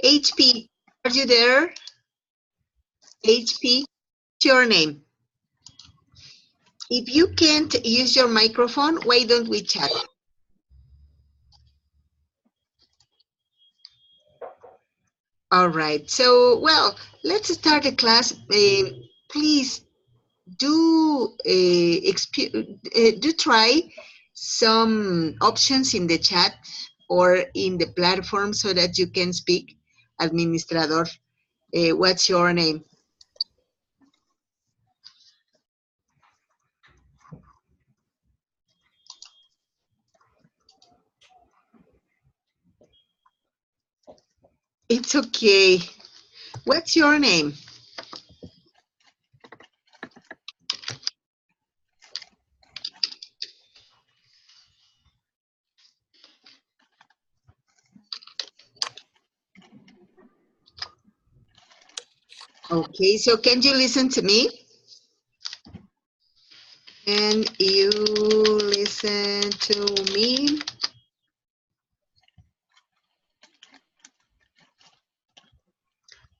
HP, are you there? HP, what's your name? If you can't use your microphone, why don't we chat? All right. So, well, let's start the class. Please do try some options in the chat or in the platform so that you can speak. Administrador, what's your name? It's okay. What's your name? Okay, so can you listen to me? Can you listen to me?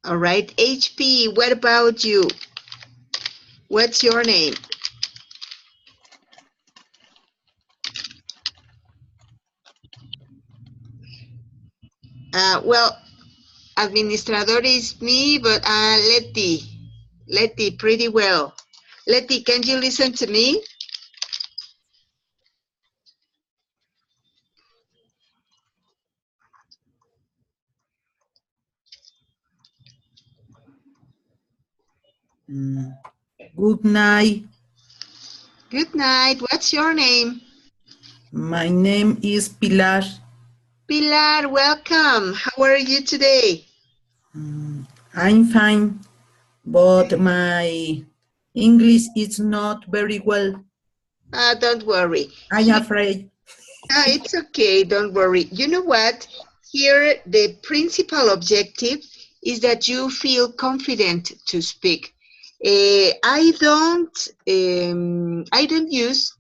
All right, HP, what about you? What's your name? Well, Administrador is me, but Letty, pretty well. Letty, can you listen to me? Good night. Good night. What's your name? My name is Pilar. Pilar, welcome. How are you today? I'm fine, but my English is not very well. Don't worry. I'm afraid. It's okay. Don't worry. You know what? Here, the principal objective is that you feel confident to speak. I don't use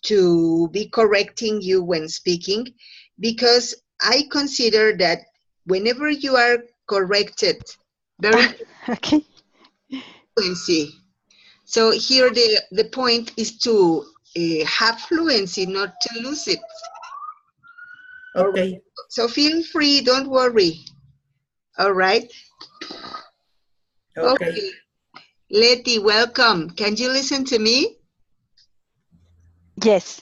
to be correcting you when speaking, because I consider that whenever you are corrected, very Okay. fluency. So here the point is to have fluency, not to lose it. Okay. So feel free, don't worry. All right. Okay. Letty, welcome. Can you listen to me? Yes.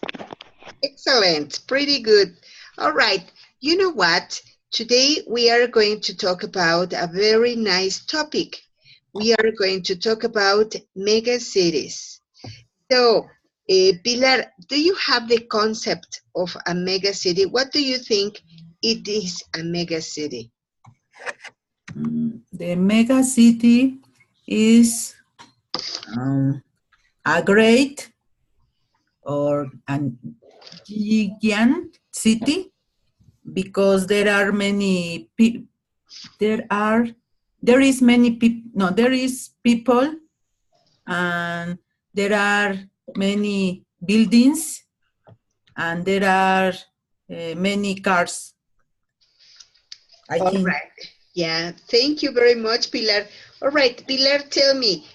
Excellent. Pretty good. All right. You know what? Today we are going to talk about a very nice topic. We are going to talk about mega cities. So, Pilar, do you have the concept of a mega city? What do you think it is a mega city? The mega city is a great or a giant city because there are many people. There is many people. No, there is people, and there are many buildings, and there are many cars. I think. Right. Yeah, thank you very much, Pilar. All right, Pilar, tell me,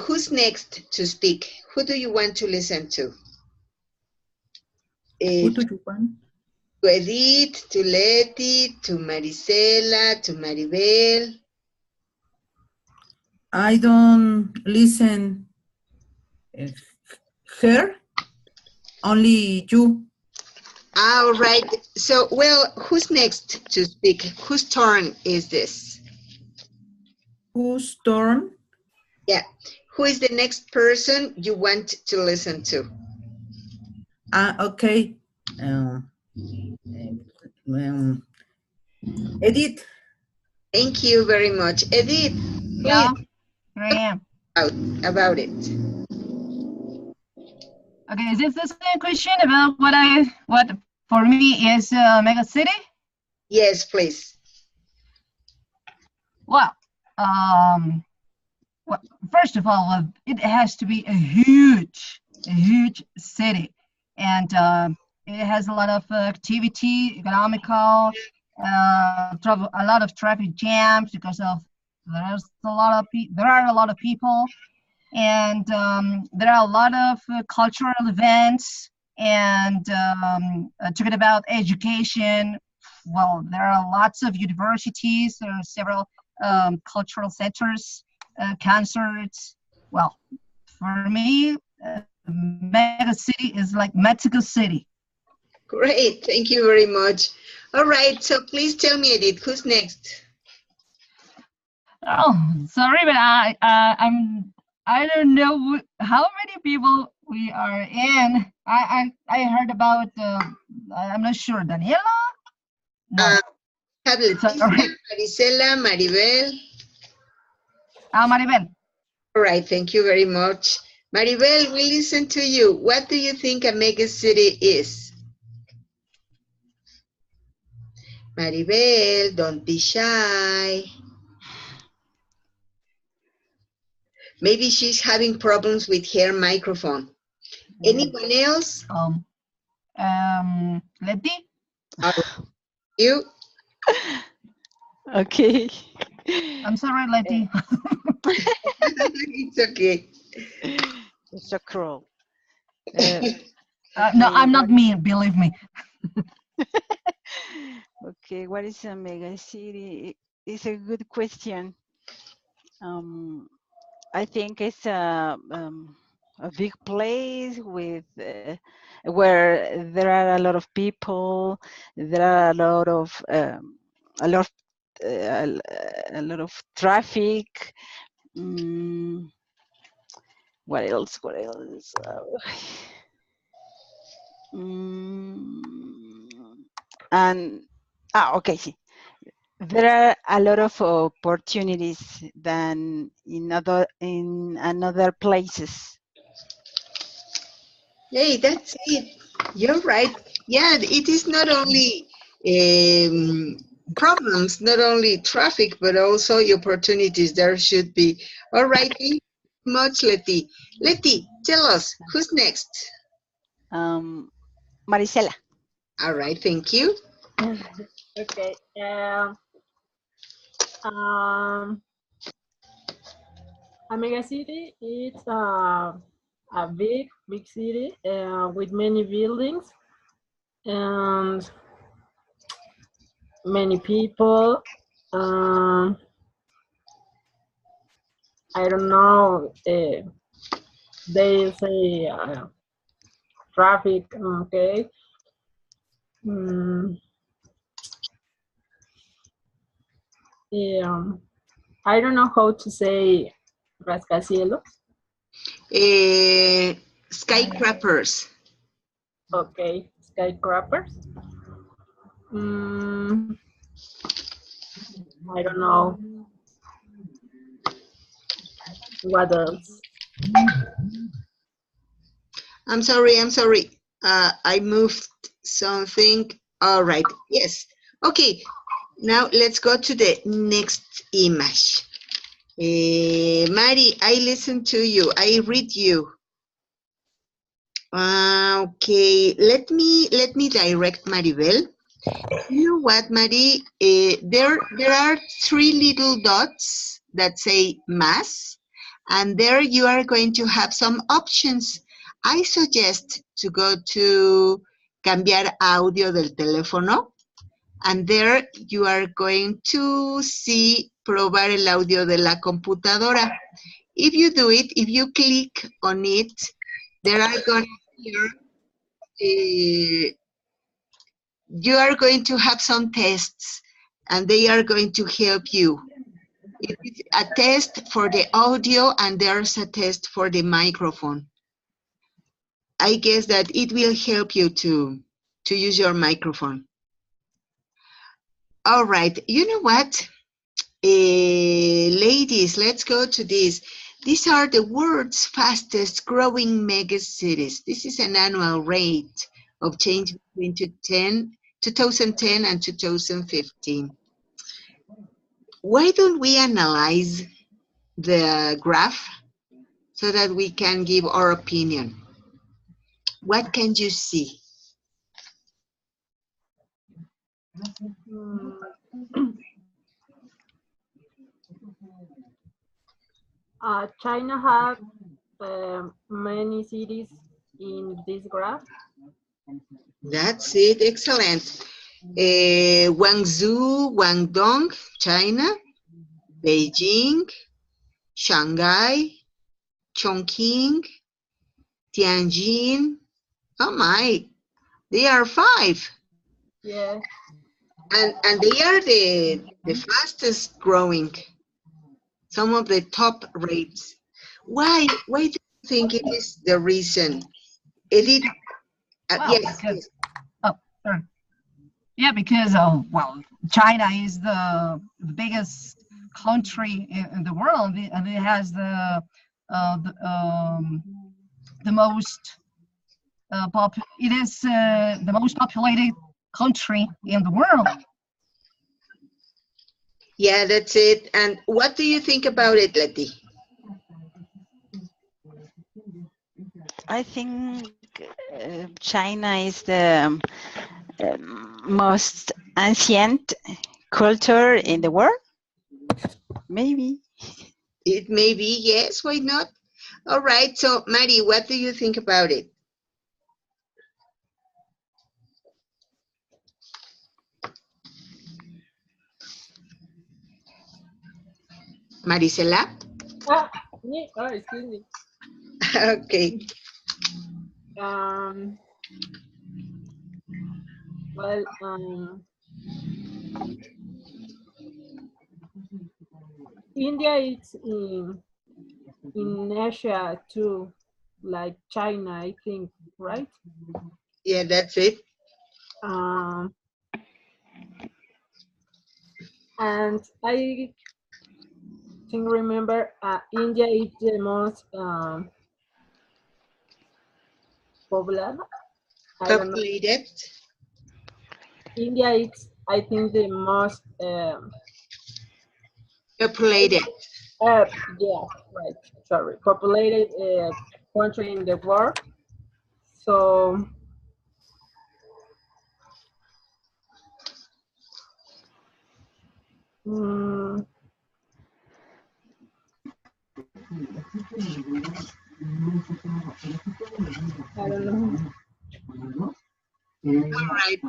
who's next to speak? Who do you want to listen to? Who do you want? To Edith, to Letty, to Marisela, to Maribel. I don't listen her, only you. All right. So, well, who's next to speak? Whose turn is this? Whose turn? Yeah. Who is the next person you want to listen to? Okay. Edith. Thank you very much. Edith, Yeah, here I am. About it. Okay, is this the same question about what for me is a mega city? Yes, please. Well, first of all, it has to be a huge city, and it has a lot of activity, economical, a lot of traffic jams because of there are a lot of people, and there are a lot of cultural events. And talking about education, well, there are lots of universities. There are several cultural centers, concerts. Well, for me, mega city is like Mexico City. Great, thank you very much. All right, so please tell me, Edith, who's next? Oh, sorry, but I don't know how many people we are in. I heard about I'm not sure, Daniela. No, Have Leticia, Marisela, Maribel. Maribel. All right, thank you very much. Maribel, we listen to you. What do you think a mega city is? Maribel, don't be shy. Maybe she's having problems with her microphone. Anyone else? Letty? You? Okay. I'm sorry, Letty. It's okay. It's so cruel. No, I'm not mean, believe me. Okay, what is a mega city? It's a good question. I think it's a big place with where there are a lot of people. There are a lot of a lot a lot of traffic. What else? What else? And okay, see. There are a lot of opportunities than in another places. Hey, that's it. You're right. Yeah, it is not only problems, not only traffic, but also opportunities. There should be. All right, thank you much, Letty. Letty, tell us, who's next? Marisela. All right, thank you. Okay. A mega city is a big city with many buildings and many people. I don't know. They say traffic. Okay. Yeah. I don't know how to say rascacielos. Skyscrapers. Okay, skyscrapers. I don't know. What else? I'm sorry. I moved something. All right, yes. Okay, now let's go to the next image. Mari, I listen to you. I read you. Okay, let me direct Maribel. You know what, Mari? There are three little dots that say más, and there you are going to have some options. I suggest to go to cambiar audio del teléfono, and there you are going to see probar el audio de la computadora. If you do it, if you click on it, there are going to you are going to have some tests, and they are going to help you. It is a test for the audio, and there's a test for the microphone. I guess that it will help you to use your microphone. All right, you know what? Ladies, let's go to this. These are the world's fastest growing megacities. This is an annual rate of change between 2010 and 2015. Why don't we analyze the graph so that we can give our opinion? What can you see? Mm, China have many cities in this graph. That's it. Excellent. Guangzhou, Guangdong, China, Beijing, Shanghai, Chongqing, Tianjin. Oh my, they are 5. Yeah. And they are the fastest growing, some of the top rates. Why do you think it is the reason? Edith, Well, yes, because yes. sorry. Yeah, because well, China is the biggest country in the world, and it has uh, the, um, the most it is the most populated country in the world. Yeah, that's it. And what do you think about it, Letty? I think China is the most ancient culture in the world. Maybe. It may be, yes, why not? All right, so Mari, what do you think about it? Marisela? Me? Oh, excuse me. Okay. Um, well, India is in Asia too, like China, I think, right? Yeah, that's it. And I think remember India is the most popular. I don't know. Populated. India is, I think, the most Populated. yeah, right. Sorry, populated country in the world. So I don't know. All right.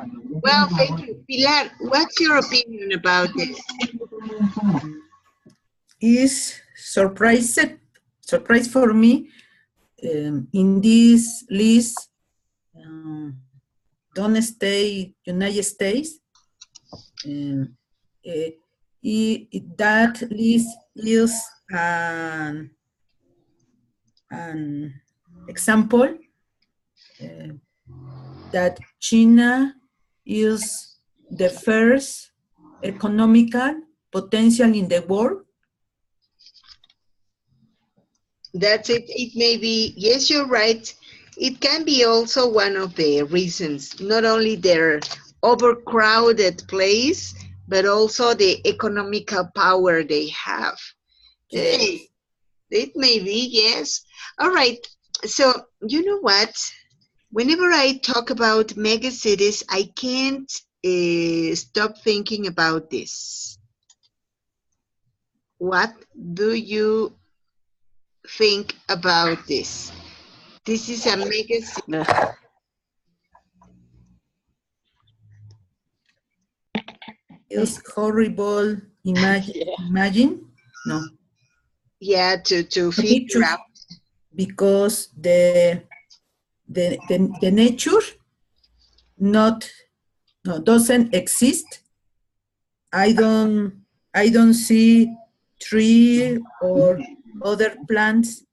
Well, thank you. Pilar, what's your opinion about this? Is surprise for me in this list. Don't stay United States. That list is an example that China is the first economical potential in the world. That's it. It may be, yes, you're right. It can be also one of the reasons, not only their overcrowded place, but also the economical power they have. Yes. It may be, yes. All right. So, you know what? Whenever I talk about megacities, I can't stop thinking about this. What do you think about this? This is a megacity. Ugh. It's horrible. Imagine? No. Yeah, to figure Picture, out. because the nature doesn't exist. I don't see tree or other plants,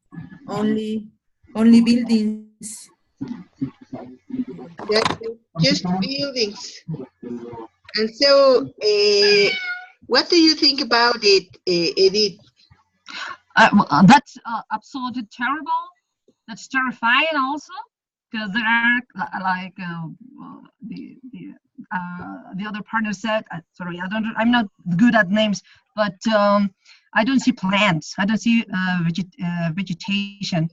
only buildings. That's it, just buildings. And so, what do you think about it, Edith? That's absolutely terrible. That's terrifying also, because there are like the other partner said. Sorry, I'm not good at names, but I don't see plants. I don't see vegetation.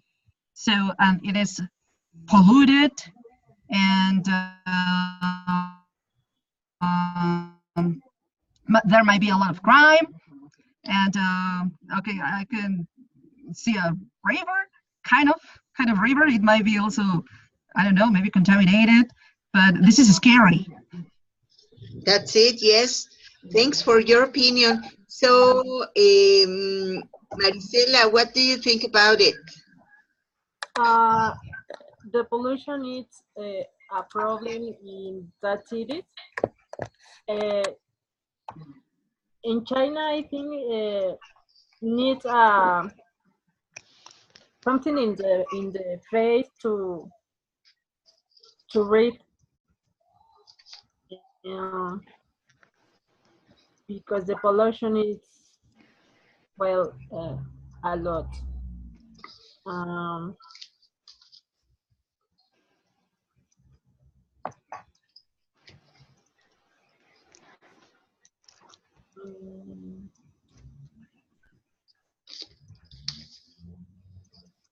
So it is polluted, and there might be a lot of crime, and okay, I can see a river, kind of river. It might be also, I don't know, maybe contaminated, but this is scary. That's it, yes. Thanks for your opinion. So, Marisela, what do you think about it? The pollution is a problem in that cities. Uh, in China, I think needs something in the face to read, um, because the pollution is, well, a lot. Um, mm,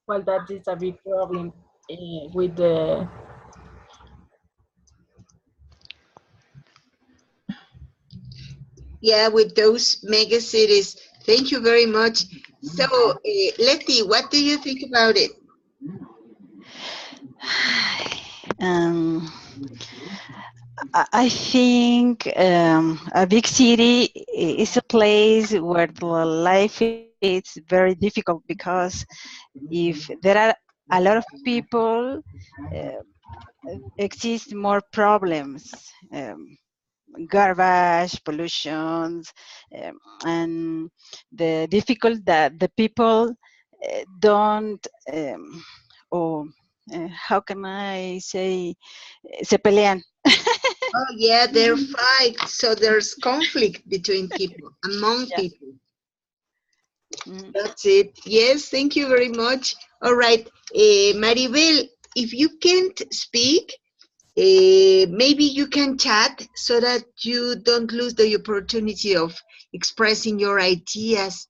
well, that is a big problem with the. Yeah, with those mega cities. Thank you very much. So, Letty, what do you think about it? Um, I think a big city is a place where the life is very difficult because if there are a lot of people, exist more problems, garbage, pollution, and the difficult that the people don't, or how can I say, se pelean. Oh, yeah, there fight. So there's conflict between people, among Yeah. people. Mm. That's it. Yes, thank you very much. All right, Maribel, if you can't speak, maybe you can chat so that you don't lose the opportunity of expressing your ideas.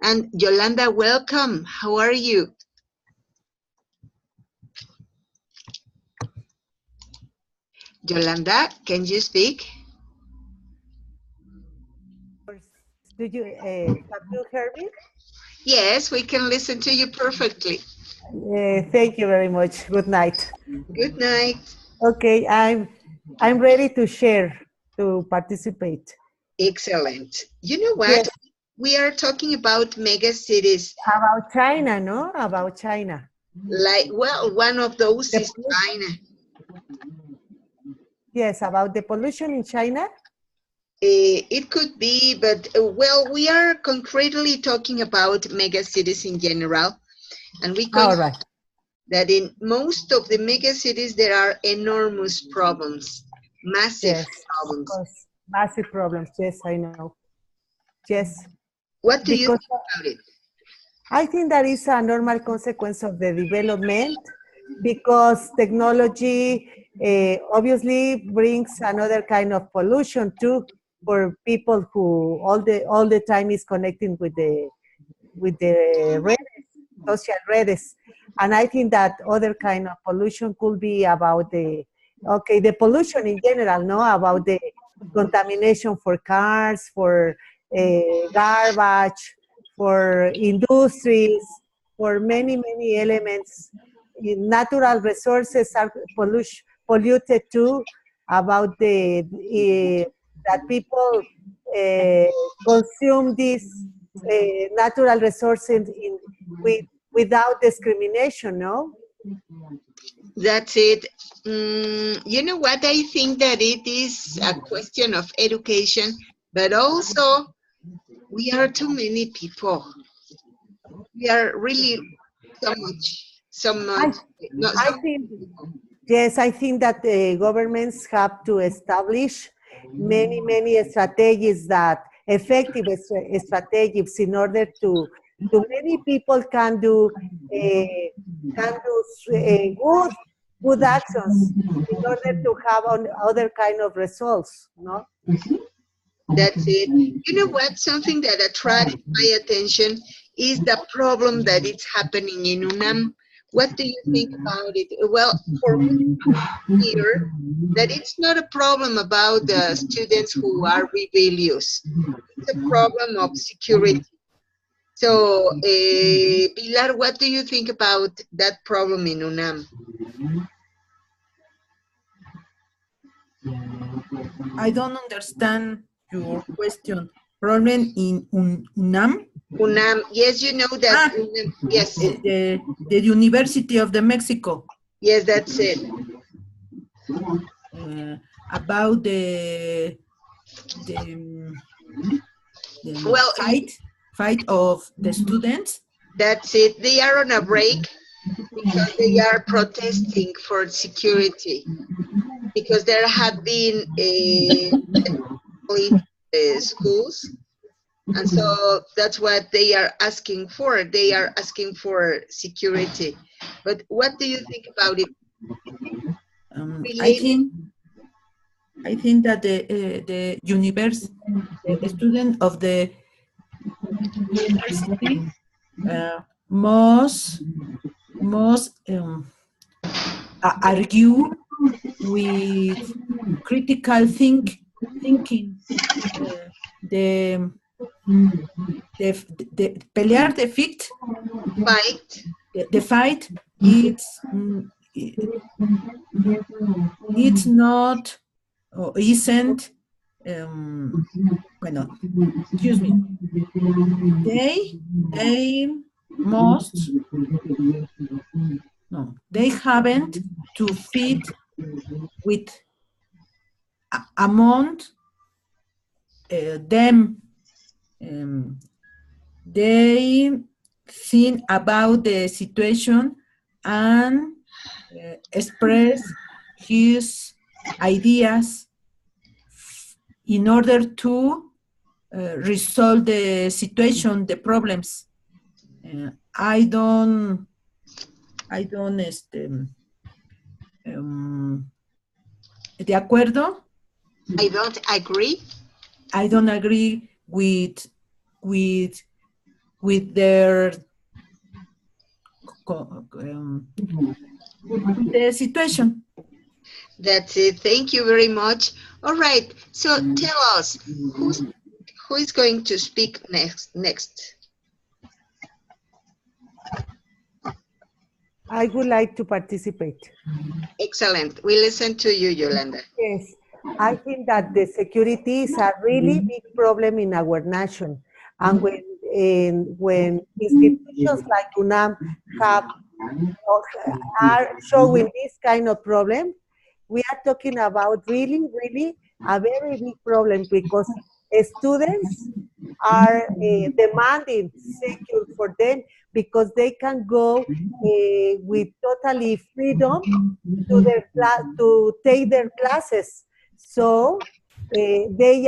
And Yolanda, welcome. How are you? Yolanda, can you speak? Do you have you heard me? Yes, we can listen to you perfectly. Thank you very much. Good night. Good night. Okay, I'm ready to share, to participate. Excellent. You know what? Yes, We are talking about mega cities. about China, no? About China. Like, well, one of those The is China. Yes, about the pollution in China. It could be, but well, we are concretely talking about mega cities in general, and we All consider right. that in most of the mega cities there are enormous problems, massive Yes, of problems. course. Massive problems. Yes, I know. Yes, What do you because think about it? I think that is a normal consequence of the development because technology obviously brings another kind of pollution too for people who all the time is connecting with the redes, social redes. And I think that other kind of pollution could be about the pollution in general, no, about the contamination for cars, for garbage, for industries, for many elements. Natural resources are polluted too, about that people uh, consume these natural resources with, without discrimination, no? That's it. You know what? I think that it is a question of education, but also we are too many people. We are really so I, much, not I so think, yes, I think that governments have to establish many strategies that effective strategies in order to many people good actions in order to have on other kind of results, no? That's it. You know what? Something that attracts my attention is the problem that is happening in UNAM. What do you think about it? Well, for me here, that it's not a problem about the students who are rebellious. It's a problem of security. So, Pilar, what do you think about that problem in UNAM? I don't understand your question. Problem in UNAM? UNAM, yes, you know that. UNAM, yes, The University of the Mexico. yes, that's it. About the Well, fight of the students. That's it. They are on a break because they are protesting for security. Because there have been schools, and so that's what they are asking for. They are asking for security. But what do you think about it? I think that the student of the university must argue with critical thinking. Pelear the fight. The fight. It's not or isn't. Bueno, excuse me. They must. No, they haven't to fit with among them. They think about the situation and express his ideas in order to resolve the situation, the problems. I don't ¿de acuerdo? I don't agree. I don't agree with their the situation. That's it. Thank you very much. All right. So tell us, who is going to speak next? I would like to participate. Excellent. We listen to you, Yolanda. Yes, I think that the security is a really big problem in our nation. And when institutions like UNAM are showing this kind of problem, we are talking about really a very big problem, because students are demanding secure for them, because they can go with totally freedom to take their classes. So they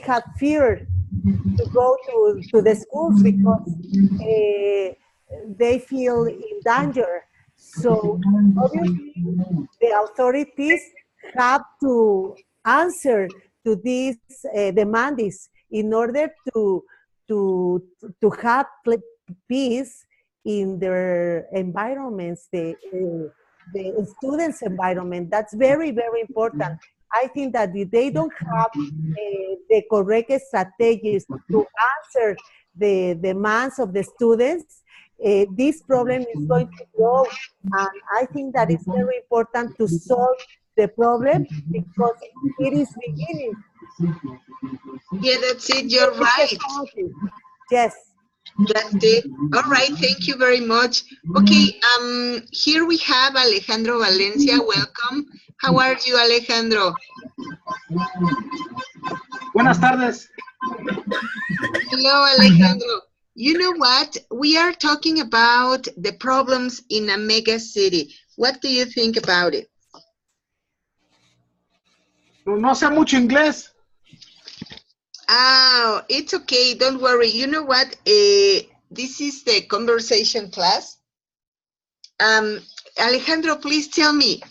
have fear to go to the schools, because they feel in danger. So obviously the authorities have to answer to these demands in order to have peace in their environments, the students' environment. That's very important. I think that if they don't have the correct strategies to answer the demands of the students, this problem is going to grow. And I think that it's very important to solve the problem, because it is beginning. Yeah, that's it. You're right. Yes. That's it. All right. Thank you very much. Okay. Here we have Alejandro Valencia. Welcome. How are you, Alejandro? Buenas tardes. Hello, Alejandro. You know what? We are talking about the problems in a mega city. What do you think about it? No sé mucho inglés. Oh, it's okay. Don't worry. You know what? This is the conversation class. Alejandro, please tell me,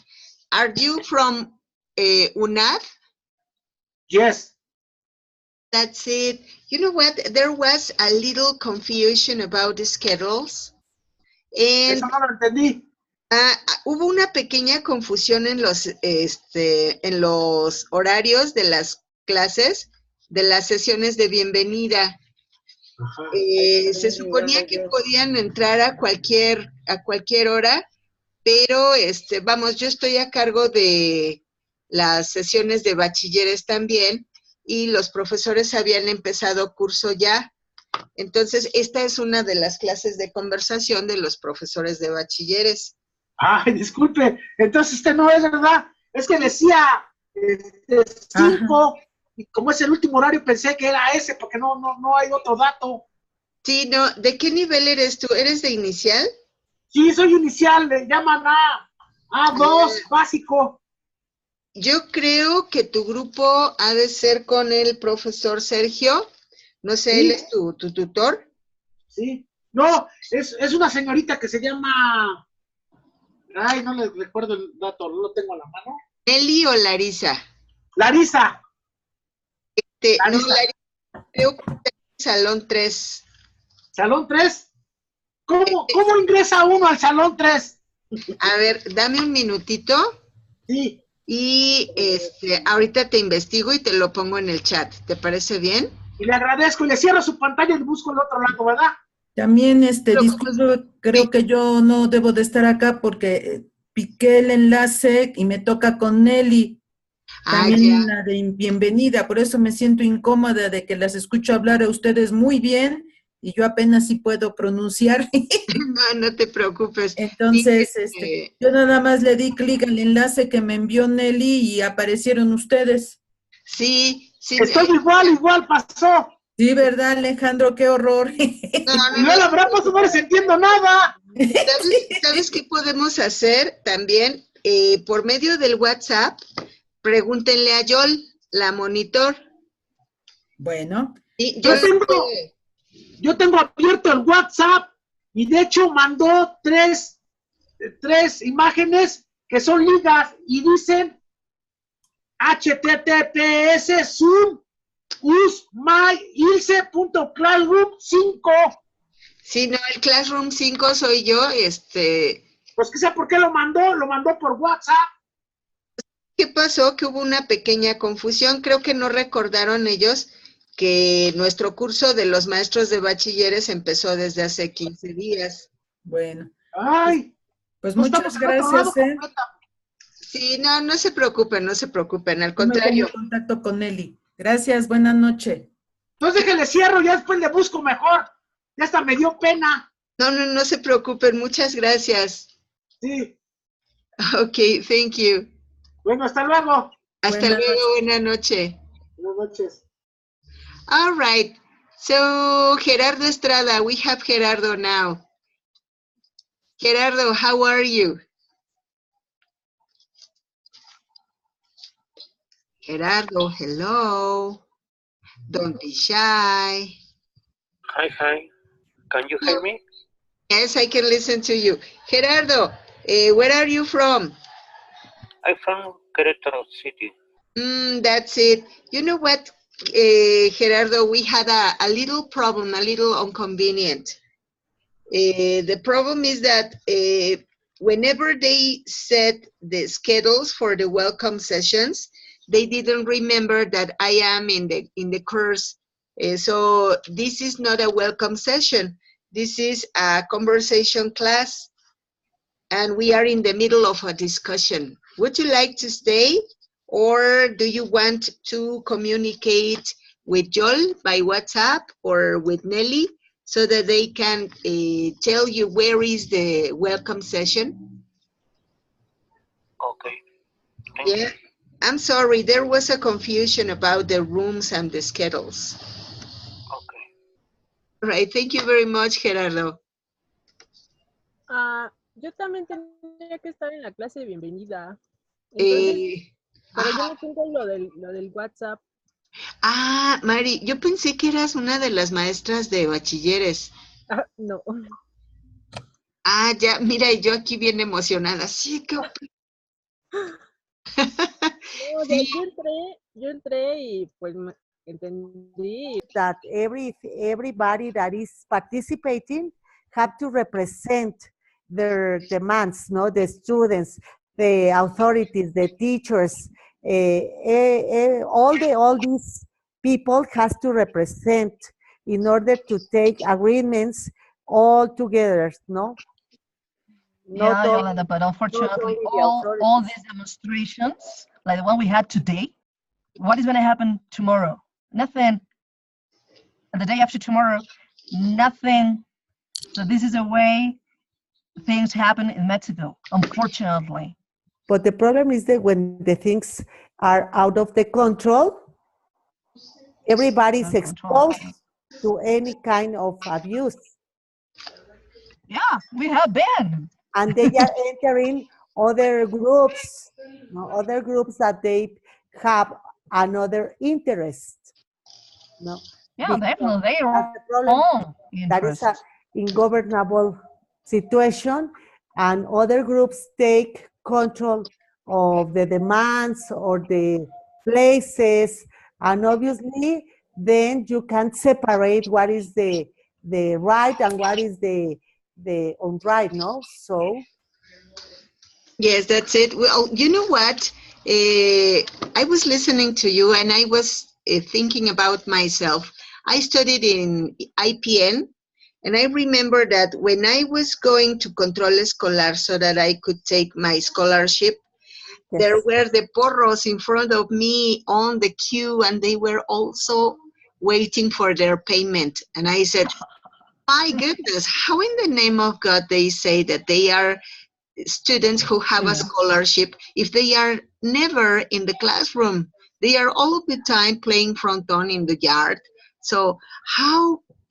are you from UNAV? Yes. That's it. You know what? There was a little confusion about the schedules. And Eso no lo entendí. hubo una pequeña confusión en los horarios de las clases, de las sesiones de bienvenida. Ajá. Se suponía que podían entrar a cualquier hora, pero vamos, yo estoy a cargo de las sesiones de bachilleres también y los profesores habían empezado curso ya. Entonces, esta es una de las clases de conversación de los profesores de bachilleres. Ay, disculpe, entonces no es verdad. Es que decía 5, y como es el último horario pensé que era ese, porque no hay otro dato. Sí, no, ¿de qué nivel eres tú? ¿Eres de inicial? Sí, soy inicial, le llaman A2, básico. Yo creo que tu grupo ha de ser con el profesor Sergio. No sé, Sí. ¿él es tu tutor? Sí. No, es una señorita que se llama... Ay, no le recuerdo el dato, no lo tengo a la mano. ¿Nelly o Larisa? Larisa. No, Larisa. Larisa, creo que está en Salón 3. ¿Salón 3? ¿Cómo ingresa uno al Salón 3? A ver, dame un minutito. Sí. Y ahorita te investigo y te lo pongo en el chat. ¿Te parece bien? Y le agradezco y le cierro su pantalla y busco el otro lado, ¿verdad? También, disculpe, creo que yo no debo de estar acá porque piqué el enlace y me toca con Nelly. También la de bienvenida, por eso me siento incómoda de que las escucho hablar a ustedes muy bien y yo apenas sí puedo pronunciar. No te preocupes. Entonces, yo nada más le di clic al enlace que me envió Nelly y aparecieron ustedes. Sí. Estoy igual pasó. Sí, ¿verdad, Alejandro? Qué horror. No, la verdad, no les entiendo nada. ¿Sabes qué podemos hacer también? Por medio del WhatsApp, pregúntenle a Yol, la monitor. Bueno. Yo tengo abierto el WhatsApp y de hecho mandó tres imágenes que son ligas y dicen https zoom usmyilse.classroom 5. Sí, no, el Classroom 5 soy yo, Pues que sé por qué lo mandó por WhatsApp. ¿Qué pasó? Que hubo una pequeña confusión, creo que no recordaron ellos que nuestro curso de los maestros de bachilleres empezó desde hace 15 días. Bueno. Ay, pues muchas gracias. Sí, no se preocupen, al contrario. Me pongo en contacto con Nelly. Gracias, buena noche. Entonces déjenle cierro, ya después le busco mejor. Ya hasta me dio pena. No se preocupen, muchas gracias. Sí. Ok, thank you. Bueno, hasta luego. Hasta luego, buena noche. Buenas noches. All right. So, Gerardo Estrada, we have Gerardo now. Gerardo, how are you? Gerardo, hello. Don't be shy. Hi. Can you hear me? Yes, I can listen to you. Gerardo, where are you from? I'm from Querétaro City. That's it. You know what, Gerardo, we had a little problem, a little inconvenient. The problem is that whenever they set the schedules for the welcome sessions, they didn't remember that I am in the course. So this is not a welcome session. This is a conversation class, and we are in the middle of a discussion. Would you like to stay, or do you want to communicate with Joel by WhatsApp or with Nelly so that they can tell you where is the welcome session? Okay. Thank you. I'm sorry, there was a confusion about the rooms and the schedules. Okay. All right, thank you very much, Gerardo. Yo también tenía que estar en la clase de bienvenida. Entonces, pero yo no tengo lo del WhatsApp. Mari, yo pensé que eras una de las maestras de bachilleres. No. Ya, mira, y yo aquí bien emocionada. Sí, qué No, sí. Yo entré y pues entendí. That everybody that is participating have to represent their demands, no, the students, the authorities, the teachers, all these people has to represent in order to take agreements all together, no? Yeah, Not only, Yolanda, but not unfortunately, only the all authorities. these demonstrations, like the one we had today, what is going to happen tomorrow? Nothing. And the day after tomorrow, nothing. So this is a way things happen in Mexico, unfortunately. But the problem is that when the things are out of the control, everybody's Out of control. exposed to any kind of abuse. Yeah, we have been. And they are entering other groups, no, other groups that they have another interest. No? Yeah, definitely. They That's are the problem. own That is interest. an ungovernable situation, and other groups take control of the demands or the places, and obviously then you can separate what is the right and what is the unright, no? So Yes, that's it. Well, you know what? I was listening to you and I was thinking about myself. I studied in IPN, and I remember that when I was going to Control Escolar so that I could take my scholarship, there yes. were the porros in front of me on the queue, and they were also waiting for their payment. And I said, my goodness, how in the name of God they say that they are students who have a scholarship if they are never in the classroom? They are all of the time playing fronton in the yard. So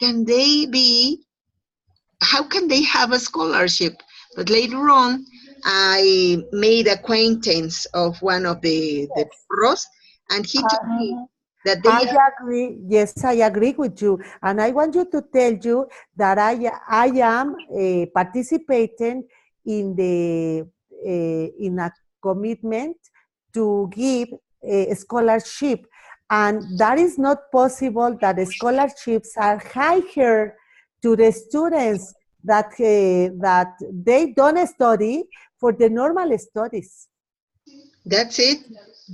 can they be, how can they have a scholarship? But later on, I made acquaintance of one of the Yes. pros, and he told me Mhm. that they I agree. Yes, I agree with you. And I want you to tell you that I am participating in in a commitment to give a scholarship. And that is not possible that the scholarships are higher to the students that they don't study for the normal studies. that's it.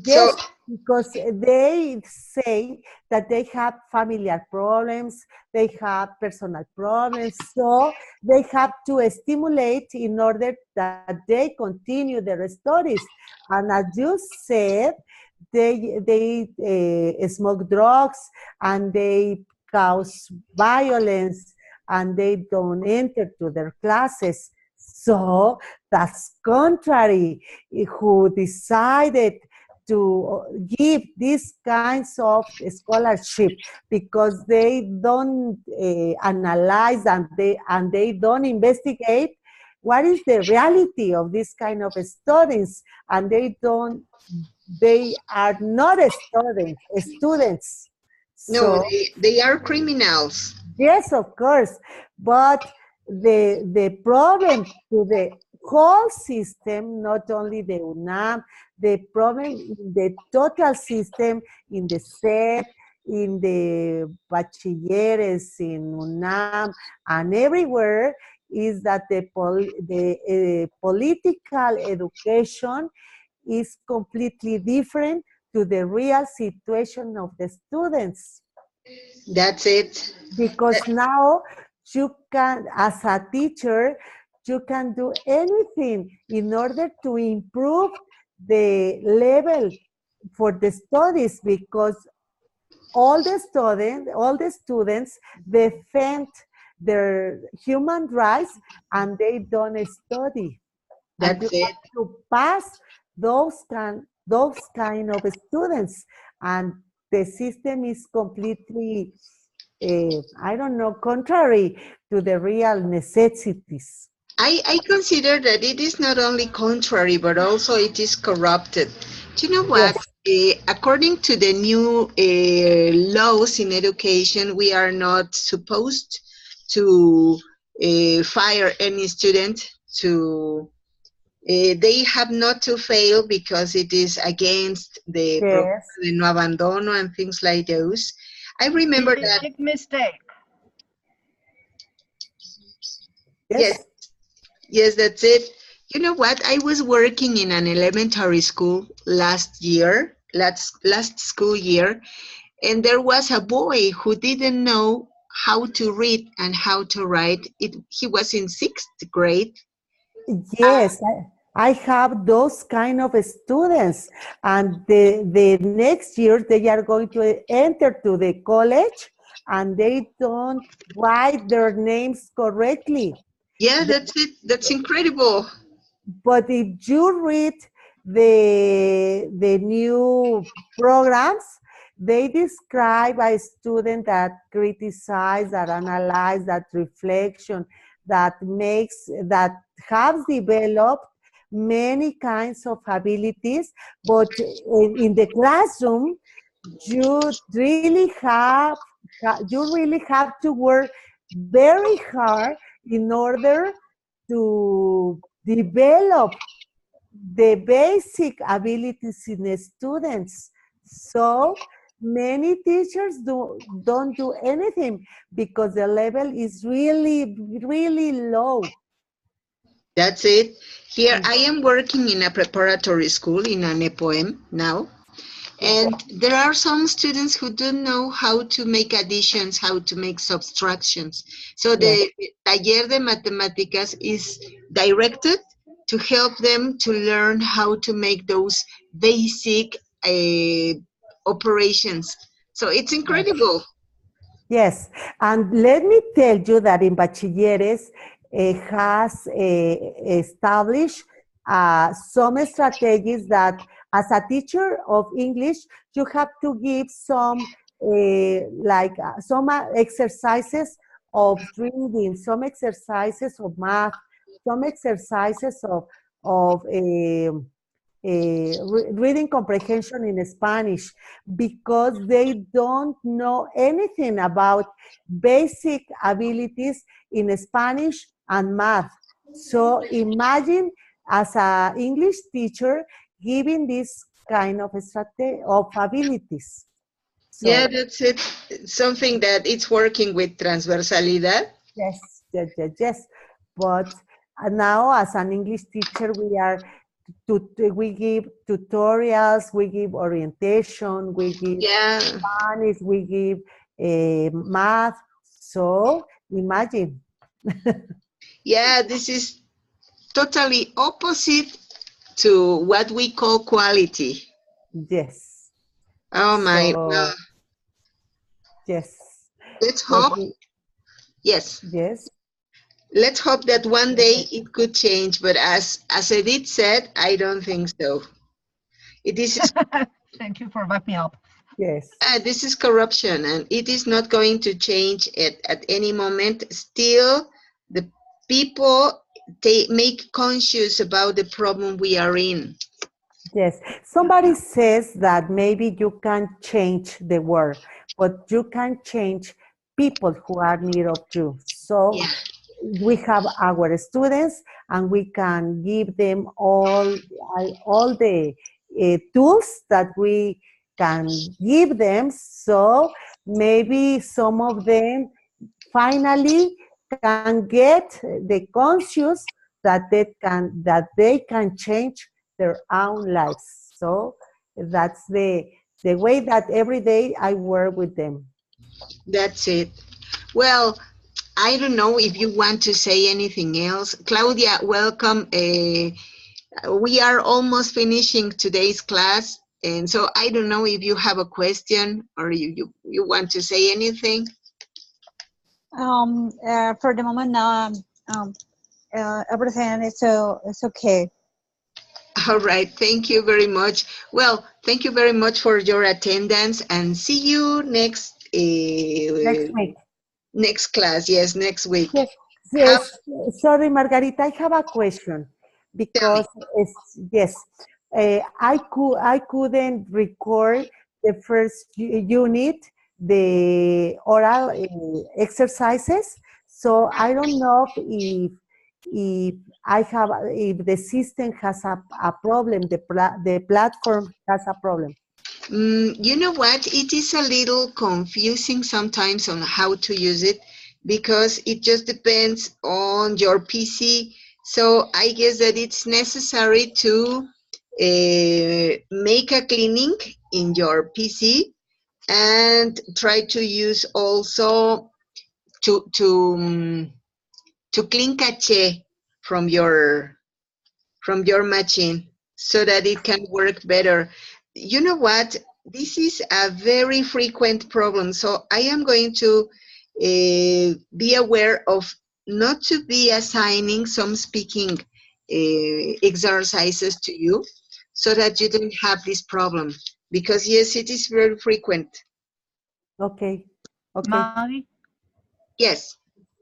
So Yes, because they say that they have familiar problems, they have personal problems, so they have to stimulate in order that they continue their studies. And as you said, they smoke drugs and they cause violence and they don't enter to their classes. So that's contrary. Who decided to give these kinds of scholarship because they don't analyze and they don't investigate what is the reality of this kind of studies, and they are not students. no, So they are criminals. yes, of course, but the problem to the whole system, not only the UNAM, the problem in the total system, in the Sept, in the bachilleres, in UNAM, and everywhere, is that the political education is completely different to the real situation of the students, That's it. because now you can, as a teacher, you can do anything in order to improve the level for the studies, because all the students defend their human rights and they don't study, and you That's it. have to pass those kind of students, and the system is completely I don't know, contrary to the real necessities. I consider that it is not only contrary, but also it is corrupted. Do you know Yes, what? According to the new laws in education, we are not supposed to fire any student. They have not to fail because it is against the programa yes, de no abandono and things like those. I remember that, Big mistake. yes, yes. Yes, that's it. You know what? I was working in an elementary school last school year, and there was a boy who didn't know how to read and how to write. He was in sixth grade. Yes, I have those kind of students, and the next year they are going to enter to the college, and they don't write their names correctly. Yeah, that's it. That's incredible. But if you read the new programs, they describe a student that criticize, that analyze, that reflection, that has developed many kinds of abilities, but in the classroom, you really have to work very hard in order to develop the basic abilities in the students. So many teachers don't do anything because the level is really, really low. That's it. Here I am working in a preparatory school in an EPOEM now. And there are some students who don't know how to make additions, how to make subtractions. So the taller de matemáticas is directed to help them to learn how to make those basic operations. So it's incredible. Yes, and let me tell you that in Bachilleres has established some strategies that as a teacher of English, you have to give some some exercises of reading, some exercises of math, some exercises of reading comprehension in Spanish because they don't know anything about basic abilities in Spanish and math. So imagine as an English teacher giving this kind of strategy of abilities. Yeah, So that's it. Something that it's working with transversalidad. yes, yes, yes, yes. But now as an English teacher, we give tutorials, we give orientation, we give Yeah. Spanish, we give math. So imagine. Yeah, this is totally opposite to what we call quality. Yes. Oh my, well, So yes. let's But hope, yes, yes. let's hope that one day it could change, but as Edith said, I don't think so. It is Thank you for backing me up. Yes. this is corruption, and it is not going to change at any moment. Still, the people make conscious about the problem we are in. Yes. Somebody says that maybe you can change the world, but you can change people who are near of you. So Yeah. we have our students and we can give them all the tools that we can give them. So maybe some of them finally can get the conscious that they can change their own lives. So that's the way that every day I work with them. That's it. Well, I don't know if you want to say anything else. Claudia, welcome. We are almost finishing today's class. And so I don't know if you have a question or you want to say anything. For the moment now, everything is so it's okay. All right. Thank you very much. Well, thank you very much for your attendance and see you Next week. next class. Yes, next week. Yes, Have, yes. Sorry, Margarita, I have a question tell me. because yes, I couldn't record the first unit, the oral exercises, so I don't know if the system has a problem, the platform has a problem. You know what? It is a little confusing sometimes on how to use it because it just depends on your PC. So I guess that it's necessary to make a cleaning in your PC and try to use also to clean cache from your machine so that it can work better. You know what? This is a very frequent problem. So I am going to be aware of not to be assigning some speaking exercises to you so that you don't have this problem. Because yes, it is very frequent. Okay. Okay. Maggie? Yes.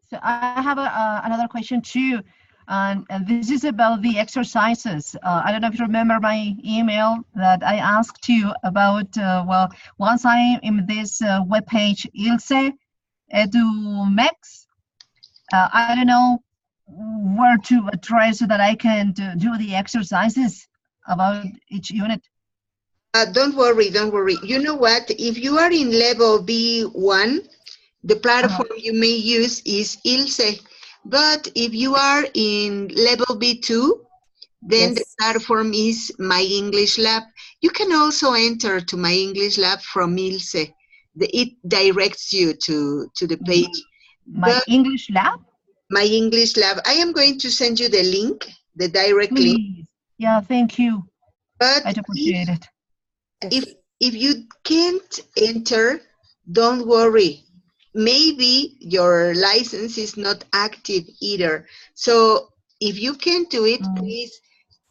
So I have another question too, and this is about the exercises. I don't know if you remember my email that I asked you about. Well, once I'm in this web page, Ilse EduMex, I don't know where to address so that I can do the exercises about each unit. Don't worry, don't worry. You know what? If you are in level B1, the platform you may use is Ilse. But if you are in level B2, then the platform is My English Lab. You can also enter to My English Lab from Ilse. It directs you to the page. My English Lab? My English Lab. I am going to send you the link, the direct link. Please. Yeah, thank you. But I'd appreciate it. If you can't enter, don't worry. Maybe your license is not active either. So if you can't do it, please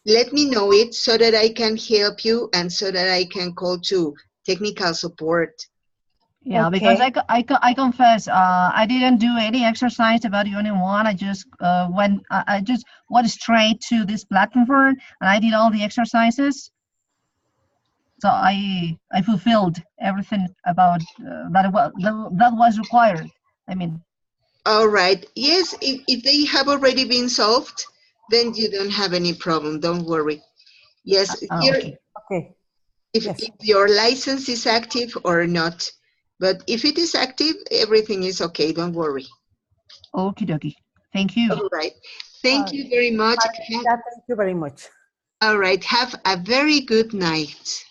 let me know it so that I can help you and so that I can call to technical support. Yeah, because I confess, I didn't do any exercise about Unit 1. I just I just went straight to this platform and I did all the exercises. So I fulfilled everything about that was required. I mean. All right. Yes, if they have already been solved, then you don't have any problem. Don't worry. Yes, here, okay. If your license is active or not. But if it is active, everything is okay. Don't worry. Okie dokie. Thank you. All right. Thank you very much. Thank you very much. All right. Have a very good night.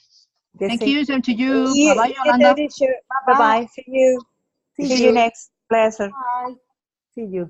Thank you. Same to you. See you. Bye-bye, Yolanda. Bye-bye. See you. See you next lesson. Bye. See you.